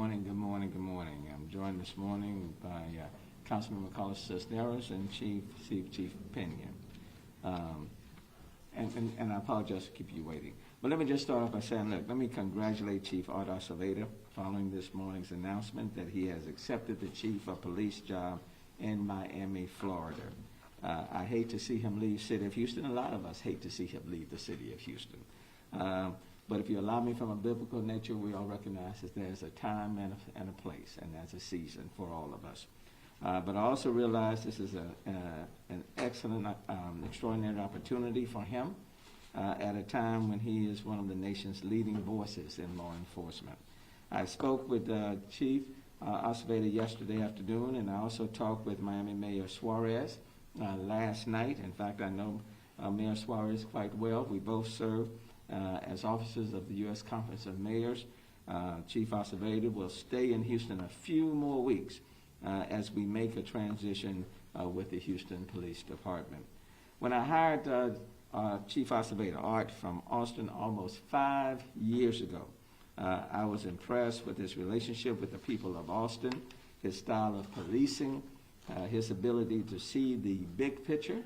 morning, good morning, good morning. I'm joined this morning by Councilman McCullough Cisneros and Chief Pinion. And I apologize for keeping you waiting. But let me just start off by saying, look, let me congratulate Chief Art Acevedo following this morning's announcement that he has accepted the Chief of Police job in Miami, Florida. I hate to see him leave the city of Houston. A lot of us hate to see him leave the city of Houston. But if you allow me, from a biblical nature, we all recognize that there's a time and a place, and there's a season for all of us. But I also realize this is an excellent, extraordinary opportunity for him at a time when he is one of the nation's leading voices in law enforcement. I spoke with Chief Acevedo yesterday afternoon, and I also talked with Miami Mayor Suarez last night. In fact, I know Mayor Suarez quite well. We both serve as officers of the U.S. Conference of Mayors. Chief Acevedo will stay in Houston a few more weeks as we make a transition with the Houston Police Department. When I hired Chief Acevedo, Art, from Austin almost 5 years ago, I was impressed with his relationship with the people of Austin, his style of policing, his ability to see the big picture,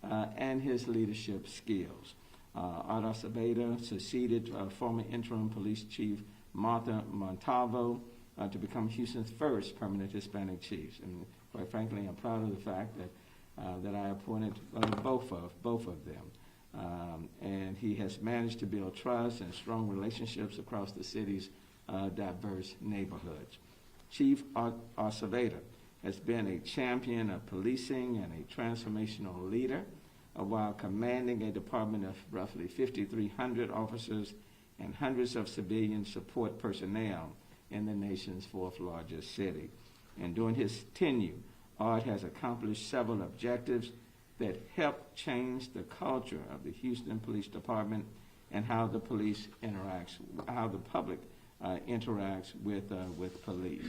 and his leadership skills. Art Acevedo succeeded former interim police chief Martha Montalvo to become Houston's first permanent Hispanic chief. And quite frankly, I'm proud of the fact that I appointed both of them. And he has managed to build trust and strong relationships across the city's diverse neighborhoods. Chief Art Acevedo has been a champion of policing and a transformational leader while commanding a department of roughly 5,300 officers and hundreds of civilian support personnel in the nation's fourth largest city. And during his tenure, Art has accomplished several objectives that help change the culture of the Houston Police Department and how the public interacts with police.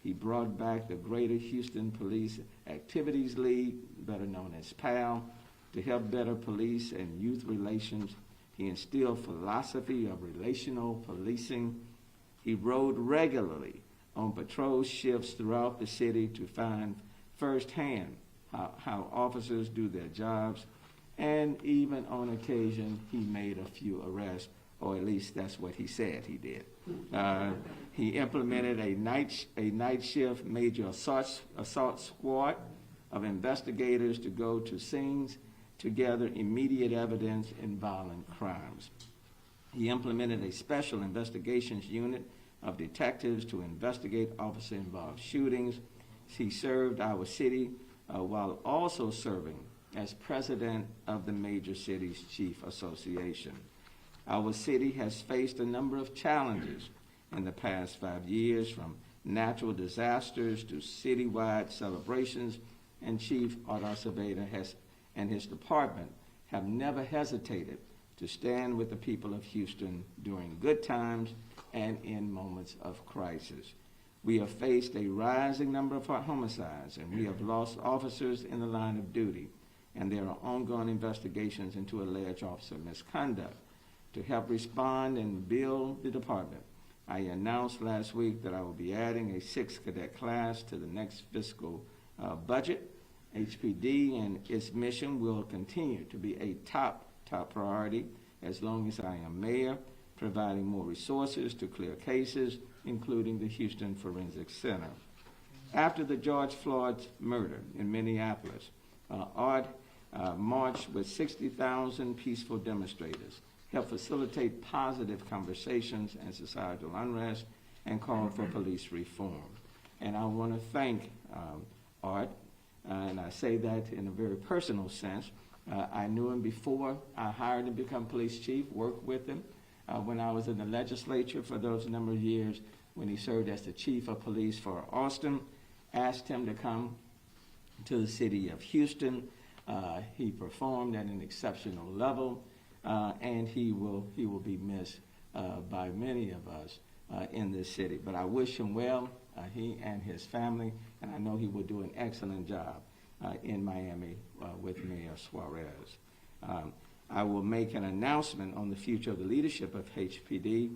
He brought back the Greater Houston Police Activities League, better known as PAL, to help better police and youth relations. He instilled philosophy of relational policing. He rode regularly on patrol shifts throughout the city to find firsthand how officers do their jobs, and even on occasion he made a few arrests, or at least that's what he said he did. He implemented a night shift major assault squad of investigators to go to scenes to gather immediate evidence in violent crimes. He implemented a special investigations unit of detectives to investigate officer-involved shootings. He served our city while also serving as president of the Major Cities Chief Association. Our city has faced a number of challenges in the past 5 years, from natural disasters to citywide celebrations, and Chief Art Acevedo and his department have never hesitated to stand with the people of Houston during good times and in moments of crisis. We have faced a rising number of homicides, and we have lost officers in the line of duty, and there are ongoing investigations into alleged officer misconduct. To help respond and build the department, I announced last week that I will be adding a 6th cadet class to the next fiscal budget. HPD and its mission will continue to be a top priority as long as I am mayor, providing more resources to clear cases, including the Houston Forensic Center. After the George Floyd murder in Minneapolis, Art marched with 60,000 peaceful demonstrators, helped facilitate positive conversations and societal unrest, and called for police reform. And I want to thank Art, and I say that in a very personal sense. I knew him before I hired him to become police chief, worked with him when I was in the legislature for those number of years, when he served as the chief of police for Austin, asked him to come to the city of Houston. He performed at an exceptional level, and he will be missed by many of us in this city. But I wish him well, he and his family, and I know he will do an excellent job in Miami with Mayor Suarez. I will make an announcement on the future of the leadership of HPD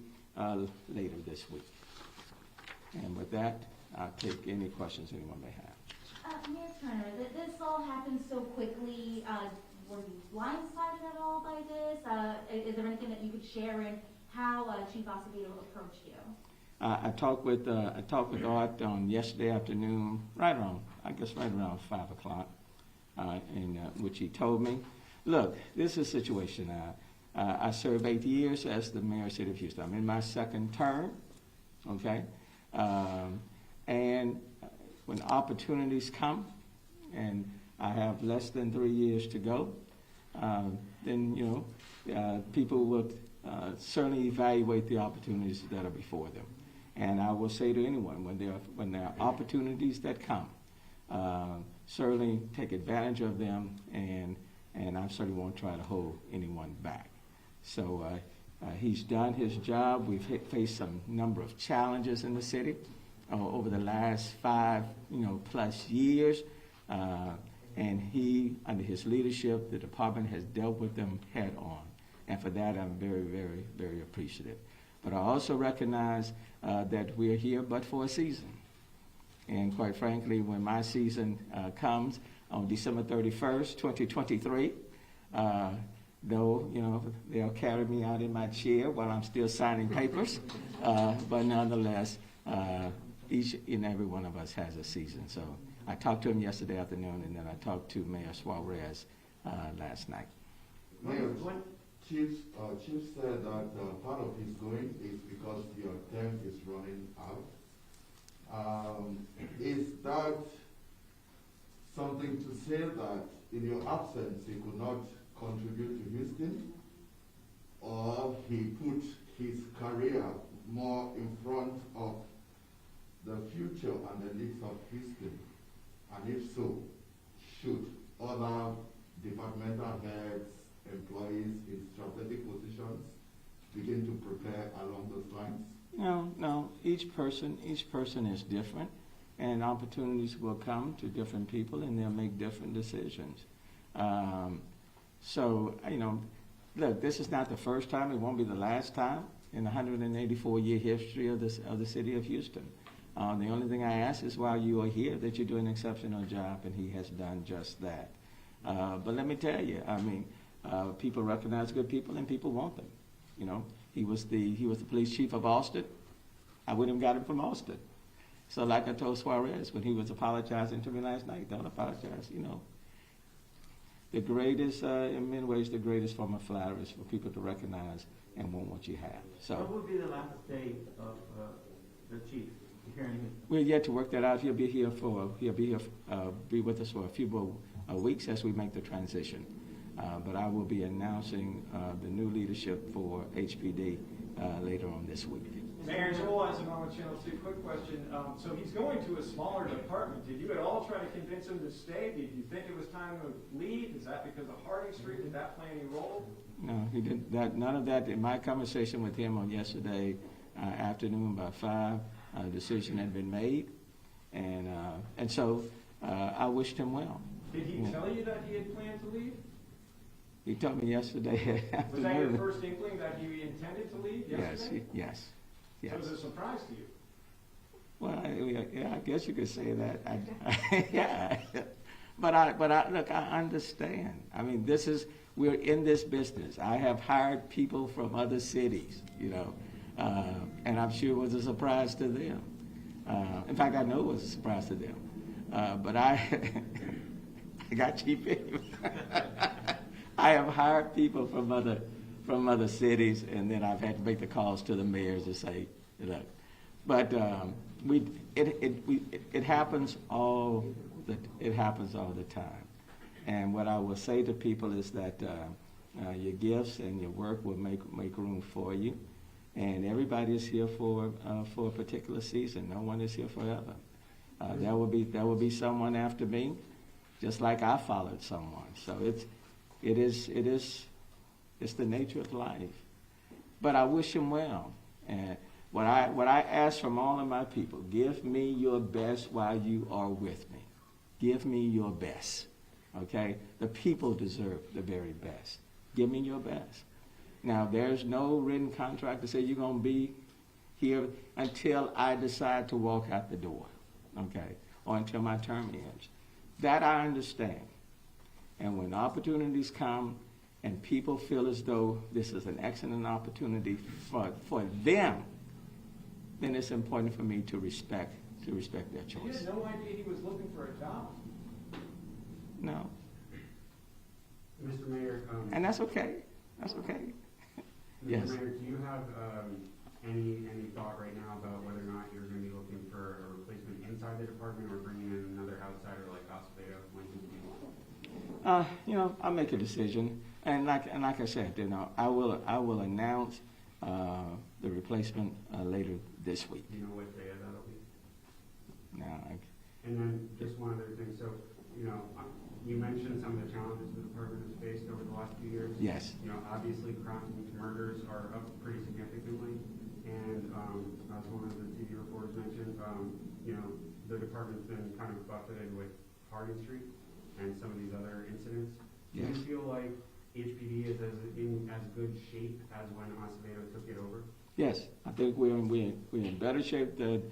later this week. And with that, I'll take any questions anyone may have. Mayor Turner, this all happened so quickly. Were you blindsided at all by this? Is there anything that you could share in how Chief Acevedo approached you? I talked with Art on yesterday afternoon, right around 5 o'clock, in which he told me, look, this is a situation. I served 8 years as the mayor of the city of Houston. I'm in my second term, okay? And when opportunities come, and I have less than 3 years to go, then, people will certainly evaluate the opportunities that are before them. And I will say to anyone, when there are opportunities that come, certainly take advantage of them, and I certainly won't try to hold anyone back. So he's done his job. We've faced some number of challenges in the city over the last 5, plus years, and he, under his leadership, the department has dealt with them head on, and for that I'm very, very, very appreciative. But I also recognize that we're here but for a season. And quite frankly, when my season comes on December 31st, 2023, though, they'll carry me out in my chair while I'm still signing papers, but nonetheless, each and every one of us has a season. So I talked to him yesterday afternoon, and then I talked to Mayor Suarez last night. Mayor, Chief said that part of his going is because your term is running out. Is that something to say that in your absence he could not contribute to Houston, or he put his career more in front of the future and the needs of Houston? And if so, should other departmental heads, employees in strategic positions begin to prepare along those lines? No. Each person is different, and opportunities will come to different people, and they'll make different decisions. So, look, this is not the first time. It won't be the last time in the 184-year history of the city of Houston. The only thing I ask is while you are here that you do an exceptional job, and he has done just that. But let me tell you, people recognize good people, and people want them. He was the police chief of Austin. I wouldn't have got him from Austin. So like I told Suarez when he was apologizing to me last night, don't apologize. The greatest, in many ways, the greatest form of flattery is for people to recognize and want what you have. So what would be the last day of the chief here in Houston? We're yet to work that out. He'll be with us for a few more weeks as we make the transition. But I will be announcing the new leadership for HPD later on this week. Mayor Joel Eisenhower, Channel 2, quick question. So he's going to a smaller department. Did you at all try to convince him to stay? Did you think it was time to leave? Is that because of Harding Street? Did that play any role? No, he didn't. None of that. In my conversation with him on yesterday afternoon about 5, a decision had been made, and so I wished him well. Did he tell you that he had planned to leave? He told me yesterday afternoon. Was that your first inkling that he intended to leave yesterday? Yes. So it was a surprise to you? Well, I guess you could say that. Yeah. But look, I understand. I mean, we're in this business. I have hired people from other cities, and I'm sure it was a surprise to them. In fact, I know it was a surprise to them. But I got cheap in. I have hired people from other cities, and then I've had to make the calls to the mayors to say, look. But it happens all the time. And what I will say to people is that your gifts and your work will make room for you, and everybody is here for a particular season. No one is here forever. There will be someone after me, just like I followed someone. So it's the nature of life. But I wish him well. And what I ask from all of my people, give me your best while you are with me. Give me your best. Okay? The people deserve the very best. Give me your best. Now, there's no written contract to say you're going to be here until I decide to walk out the door, okay, or until my term ends. That I understand. And when opportunities come and people feel as though this is an excellent opportunity for them, then it's important for me to respect their You choice. had no idea he was looking for a job? No, Mr. Mayor, and that's okay. That's okay. Yes. Mr. Mayor, do you have any thought right now about whether or not you're going to be looking for a replacement inside the department or bringing in another outsider like Acevedo when he I'll make a decision, and like I said, I will announce the replacement later this week. do you know what day that'll be? Now, And then just one other thing. So, you mentioned some of the challenges the department has faced over the last few years. yes, Obviously crimes and murders are up pretty significantly. And as one of the TV reporters mentioned, the department's been kind of buffeted with Harding Street and some of these other incidents. Do yes. you feel like HPD is in as good shape as when Acevedo took it over? Yes, I think we're in better shape than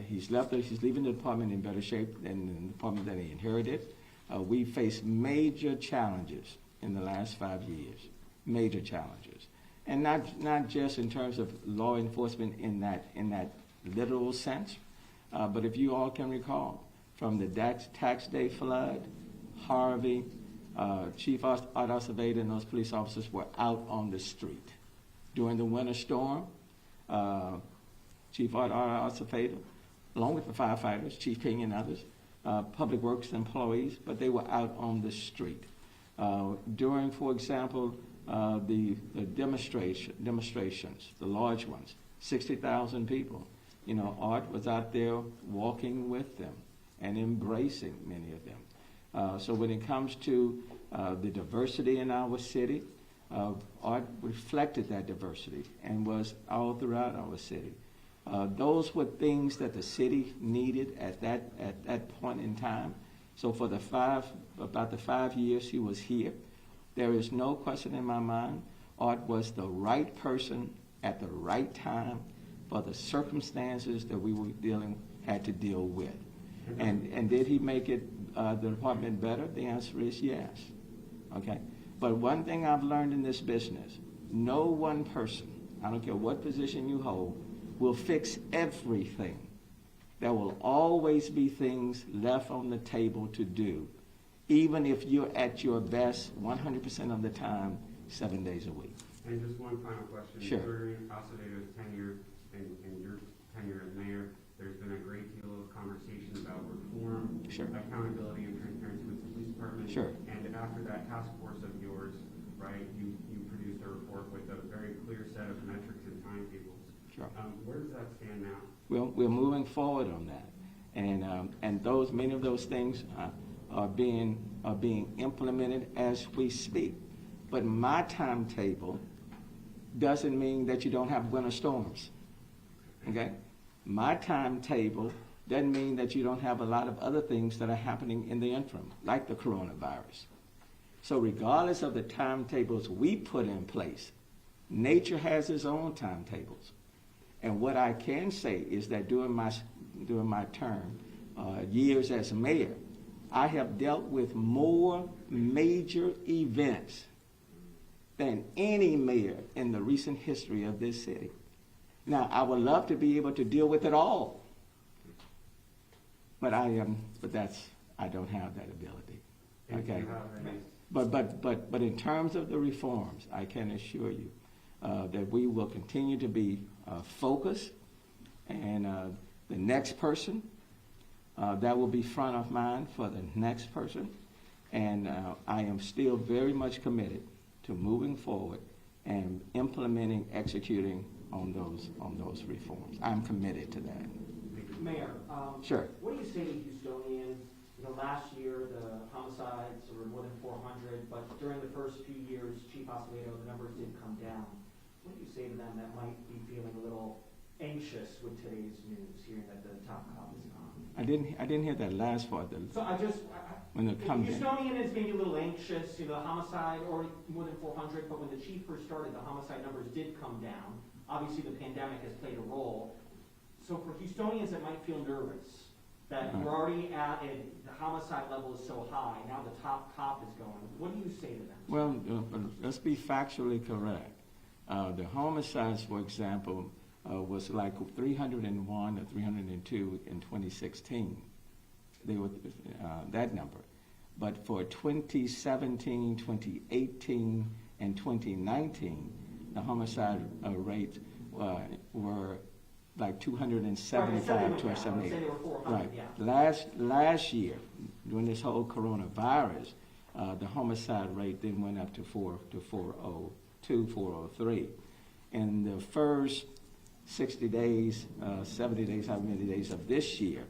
he's leaving the department in better shape than the department that he inherited. We faced major challenges in the last 5 years, major challenges, and not just in terms of law enforcement in that literal sense, but if you all can recall, from the tax day flood, Harvey, Chief Art Acevedo and those police officers were out on the street. During the winter storm, Chief Art Acevedo, along with the firefighters, Chief King and others, public works employees, but they were out on the street. During, for example, the demonstrations, the large ones, 60,000 people, Art was out there walking with them and embracing many of them. So when it comes to the diversity in our city, Art reflected that diversity and was all throughout our city. Those were things that the city needed at that point in time. So for about the 5 years he was here, there is no question in my mind, Art was the right person at the right time for the circumstances that we had to deal with. And did he make it the department better? The answer is yes. Okay. But one thing I've learned in this business, no one person, I don't care what position you hold, will fix everything. There will always be things left on the table to do, even if you're at your best 100% of the time, 7 days a week. And just one final question. Sure. During Acevedo's tenure and your tenure as mayor, there's been a great deal of conversation about reform, Sure. accountability, and transparency with the police department. Sure. And after that task force of yours, right, you produced a report with a very clear set of metrics and timetables. Sure. Where does that stand now? Well, we're moving forward on that, and many of those things are being implemented as we speak. But my timetable doesn't mean that you don't have winter storms. Okay, my timetable doesn't mean that you don't have a lot of other things that are happening in the interim, like the coronavirus. So regardless of the timetables we put in place, nature has its own timetables. And what I can say is that during my term, years as mayor, I have dealt with more major events than any mayor in the recent history of this city. Now, I would love to be able to deal with it all, but I don't have that ability. And do Okay. you have any- But in terms of the reforms, I can assure you that we will continue to be focused, and the next person, that will be front of mind for the next person. And I am still very much committed to moving forward and implementing, executing on those reforms. I'm committed to that. Mayor, Sure. what do you say to Houstonians? Last year the homicides were more than 400, but during the first few years, Chief Acevedo, the numbers did come down. What do you say to them that might be feeling a little anxious with today's news, hearing that the top cop is gone? I didn't hear that last part. So When it comes in. Houstonian is maybe a little anxious, homicide, or more than 400, but when the chief first started, the homicide numbers did come down. Obviously, the pandemic has played a role. So for Houstonians that might feel nervous, that we're already at the homicide level is so high, now the top cop is going, what do you say to them? Well, let's be factually correct. The homicides, for example, was like 301 or 302 in 2016. They were that number. But for 2017, 2018, and 2019, the homicide rates were like 275 to 78. Say they were 400, Right. yeah. Last year, during this whole coronavirus, the homicide rate then went up to 402, 403. In the first 60 days, 70 days, how many days of this year,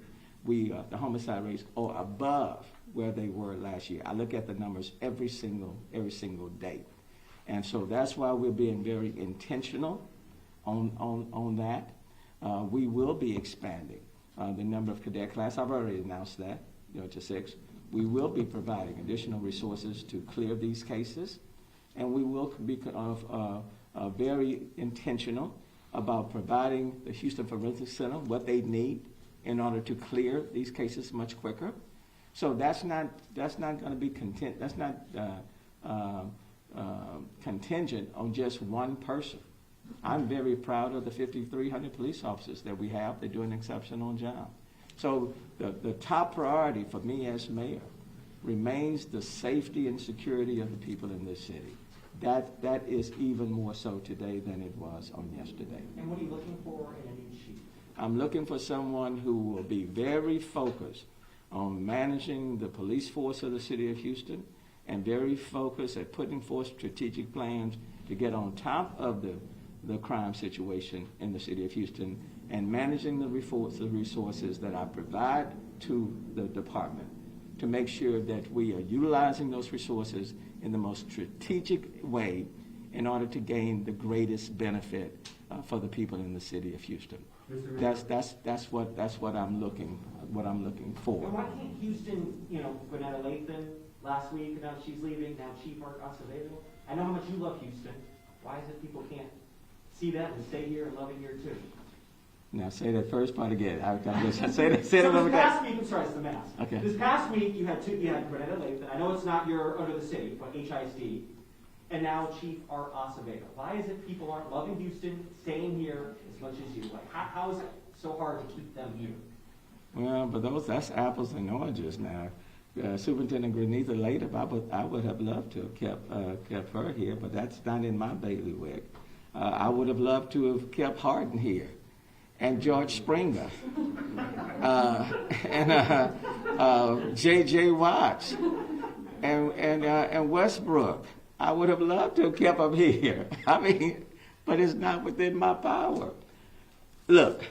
the homicide rates are above where they were last year. I look at the numbers every single day. And so that's why we're being very intentional on that. We will be expanding the number of cadet class. I've already announced that, to 6. We will be providing additional resources to clear these cases, and we will be very intentional about providing the Houston Forensic Center what they need in order to clear these cases much quicker. So that's not going to be contingent on just one person. I'm very proud of the 5,300 police officers that we have. They do an exceptional job. So the top priority for me as mayor remains the safety and security of the people in this city. That is even more so today than it was on yesterday. And what are you looking for in a new chief? I'm looking for someone who will be very focused on managing the police force of the city of Houston and very focused at putting forth strategic plans to get on top of the crime situation in the city of Houston and managing the resources that I provide to the department to make sure that we are utilizing those resources in the most strategic way in order to gain the greatest benefit for the people in the city of Houston. That's what I'm looking for. And why can't Houston, Gwinnetta Lathan last week, now she's leaving, now Chief Art Acevedo? I know how much you love Houston. Why is it people can't see that and stay here and love it here too? Now say that first part again. Say that So over this again. past week, I'm sorry, it's the mask. Okay. This past week, you had Gwinnetta Lathan. I know it's not under the city, but HISD. And now Chief Art Acevedo. Why is it people aren't loving Houston, staying here as much as you? Like, how is it so hard to keep them here? Well, but that's apples and oranges now. Superintendent Grenita Lathan, I would have loved to have kept her here, but that's not in my bailiwick. I would have loved to have kept Hardin here, and George Springer, and J.J. Watts, and Westbrook. I would have loved to have kept them here. I mean, but it's not within my power. Look,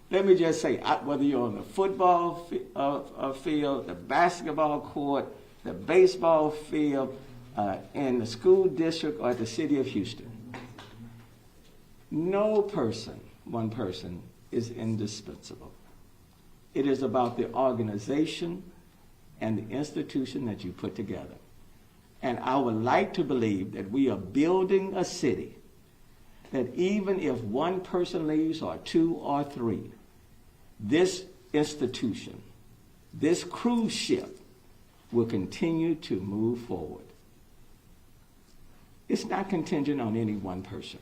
let me just say, whether you're on the football field, the basketball court, the baseball field, in the school district, or the city of Houston, one person is indispensable. It is about the organization and the institution that you put together. And I would like to believe that we are building a city that even if one person leaves, or 2 or 3, this institution, this cruise ship, will continue to move forward. It's not contingent on any one person.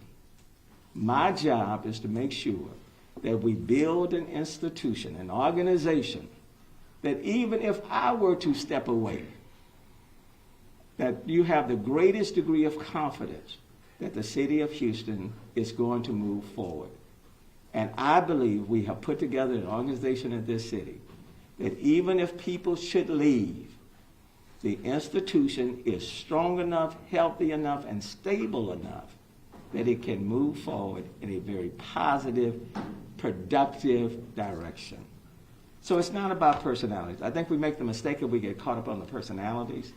My job is to make sure that we build an institution, an organization, that even if I were to step away, that you have the greatest degree of confidence that the city of Houston is going to move forward. And I believe we have put together an organization in this city that even if people should leave, the institution is strong enough, healthy enough, and stable enough that it can move forward in a very positive, productive direction. So it's not about personalities. I think we make the mistake that we get caught up on the personalities,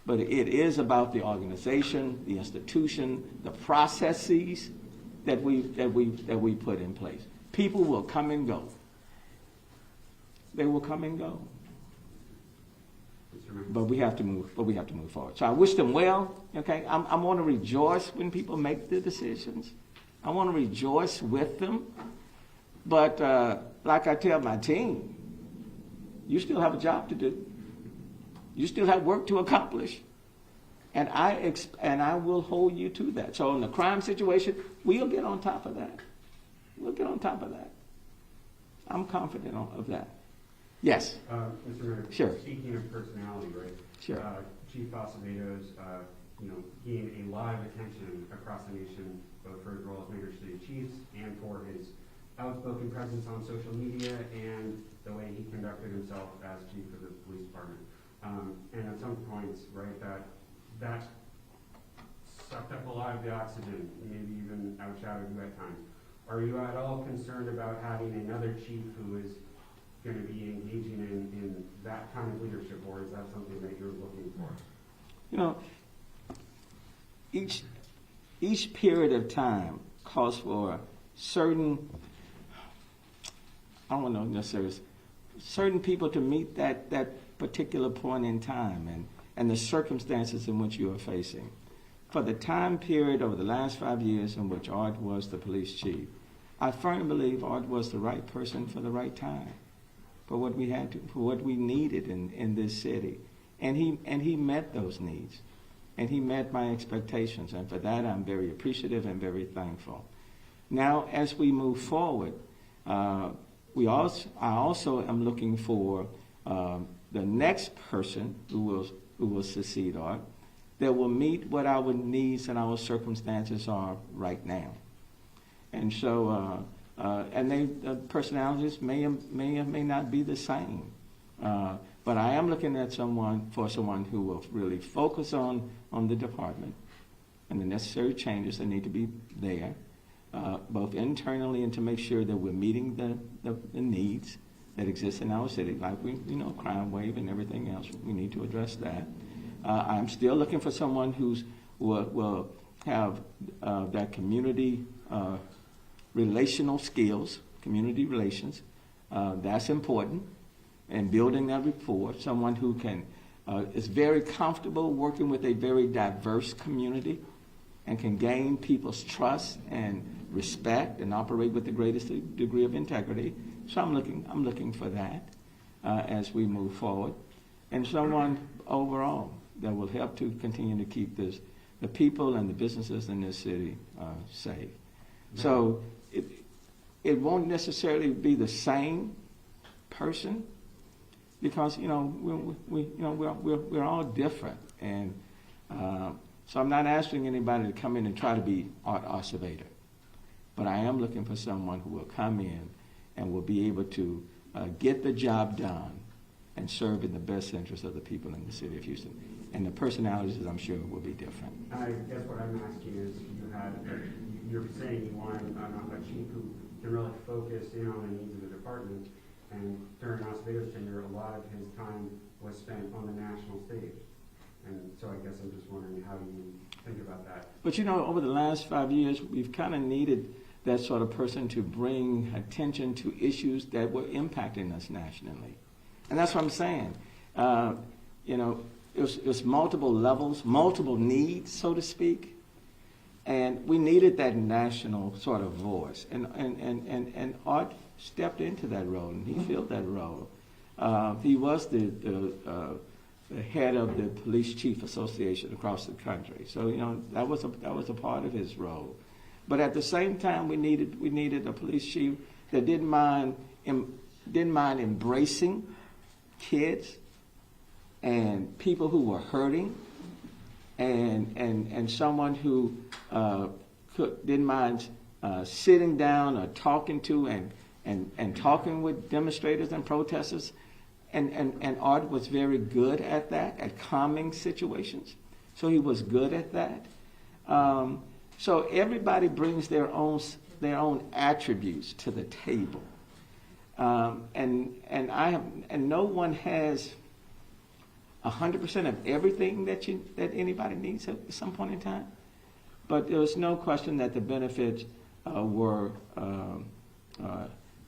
but it is about the organization, the institution, the processes that we put in place. People will come and go. They will come and go. But we have to move forward. So I wish them well. Okay, I'm going to rejoice when people make the decisions. I want to rejoice with them. But like I tell my team, you still have a job to do. You still have work to accomplish. And I will hold you to that. So in the crime situation, we'll get on top of that. We'll get on top of that. I'm confident of that. Yes. Mr. Mayor. Sure. Speaking of personality, right? Sure. Chief Acevedo's, gained a lot of attention across the nation, both for his role as Mayor of City Chiefs and for his outspoken presence on social media and the way he conducted himself as chief of the police department. And at some points, right, that sucked up a lot of the oxygen, maybe even outshadowed you at times. Are you at all concerned about having another chief who is going to be engaging in that kind of leadership, or is that something that you're looking for? You know, each period of time calls for certain, I don't know necessarily, certain people to meet that particular point in time and the circumstances in which you are facing. For the time period over the last 5 years in which Art was the police chief, I firmly believe Art was the right person for the right time, for what we had to, for what we needed in this city, and he met those needs, and he met my expectations, and for that I'm very appreciative and very thankful. Now, as we move forward, I also am looking for the next person who will succeed Art, that will meet what our needs and our circumstances are right now. And so, the personalities may or may not be the same. But I am looking at someone who will really focus on the department and the necessary changes that need to be there, both internally and to make sure that we're meeting the needs that exist in our city, like crime wave and everything else. We need to address that. I'm still looking for someone will have that community relational skills, community relations. That's important. And building that rapport, someone who is very comfortable working with a very diverse community and can gain people's trust and respect and operate with the greatest degree of integrity. So I'm looking for that as we move forward. And someone overall that will help to continue to keep the people and the businesses in this city safe. So it won't necessarily be the same person, because we're all different, and so I'm not asking anybody to come in and try to be Art Acevedo, but I am looking for someone who will come in and will be able to get the job done and serve in the best interest of the people in the city of Houston. And the personalities, I'm sure, will be different. I guess what I'm asking is, you're saying you want a chief who can really focus in on the needs of the department, and during Acevedo's tenure, a lot of his time was spent on the national stage. And so I guess I'm just wondering how you think about that. But over the last 5 years, we've kind of needed that sort of person to bring attention to issues that were impacting us nationally. And that's what I'm saying. It was multiple levels, multiple needs, so to speak. And we needed that national sort of voice. And Art stepped into that role, and he filled that role. He was the head of the Police Chief Association across the country. So, that was a part of his role. But at the same time, we needed a police chief that didn't mind embracing kids and people who were hurting, and someone who didn't mind sitting down or talking to and talking with demonstrators and protesters. And Art was very good at that, at calming situations. So he was good at that. So everybody brings their own attributes to the table. And no one has 100% of everything that anybody needs at some point in time. But there was no question that the benefits were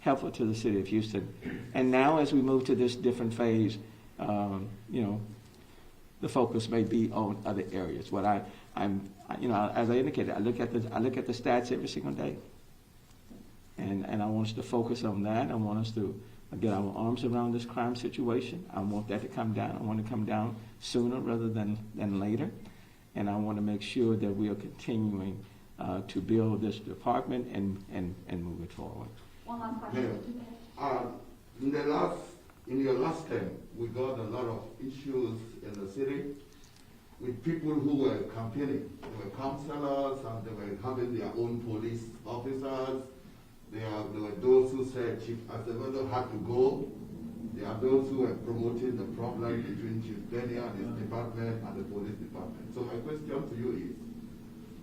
helpful to the city of Houston. And now, as we move to this different phase, the focus may be on other areas. What as I indicated, I look at the stats every single day. And I want us to focus on that. I want us to get our arms around this crime situation. I want that to come down. I want it to come down sooner rather than later. And I want to make sure that we are continuing to build this department and move it forward. One last question. In your last term, we got a lot of issues in the city with people who were campaigning. They were councillors and they were having their own police officers. There were those who said Chief Acevedo had to go. There are those who were promoting the problem between Chief Benny and his department and the police department. So my question to you is,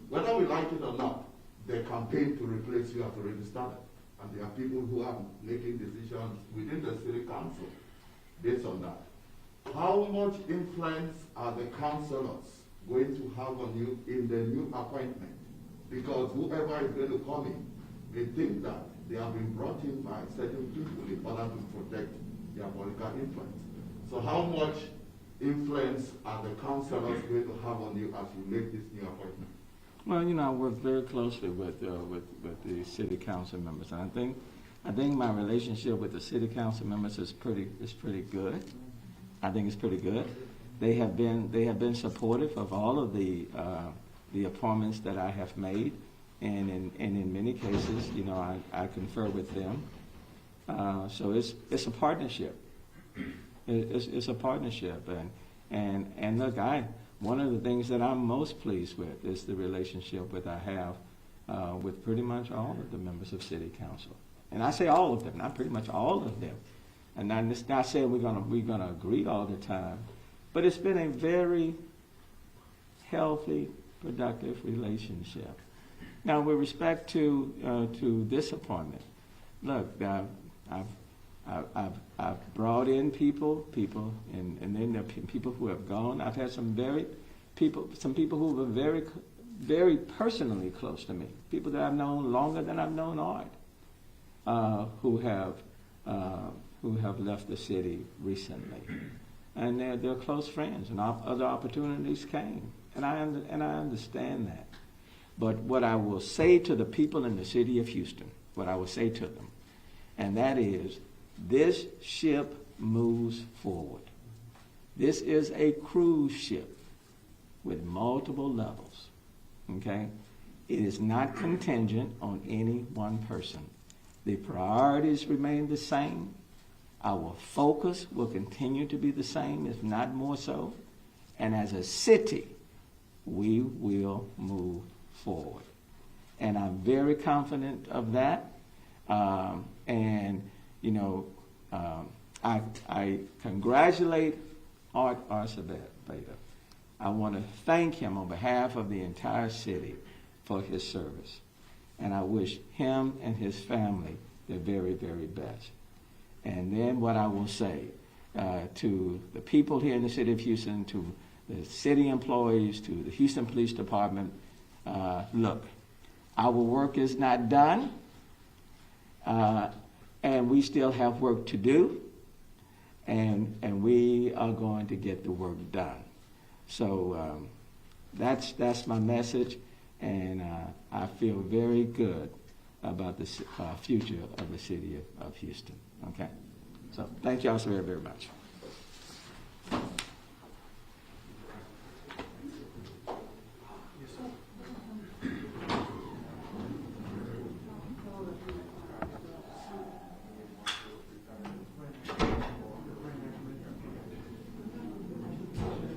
whether we like it or not, the campaign to replace you has already started. And there are people who are making decisions within the city council based on that. How much influence are the councillors going to have on you in the new appointment? Because whoever is going to come in may think that they have been brought in by certain people in order to protect their political influence. So how much influence are the councillors going to have on you as you make this new appointment? Well, I work very closely with the city council members, and I think my relationship with the city council members is pretty good. I think it's pretty good. They have been supportive of all of the appointments that I have made, and in many cases, I confer with them. So it's a partnership. It's a partnership, and look, one of the things that I'm most pleased with is the relationship that I have with pretty much all of the members of City Council. And I say all of them, not pretty much all of them. And I'm just not saying we're gonna agree all the time, but it's been a very healthy, productive relationship. Now, with respect to this appointment, look, I've brought in people, and then there are people who have gone. I've had some people who were very, very personally close to me, people that I've known longer than I've known Art, who have left the city recently, and they're close friends, and other opportunities came, and I understand that. But what I will say to the people in the city of Houston, what I will say to them, and that is, this ship moves forward. This is a cruise ship with multiple levels, okay? It is not contingent on any one person. The priorities remain the same. Our focus will continue to be the same, if not more so. And as a city, we will move forward. And I'm very confident of that. I congratulate Art Acevedo. I want to thank him on behalf of the entire city for his service. And I wish him and his family the very, very best. And then what I will say to the people here in the city of Houston, to the city employees, to the Houston Police Department, look, our work is not done, and we still have work to do, and we are going to get the work done. So that's my message, and I feel very good about the future of the city of Houston. Okay? So thank you all so very, very much.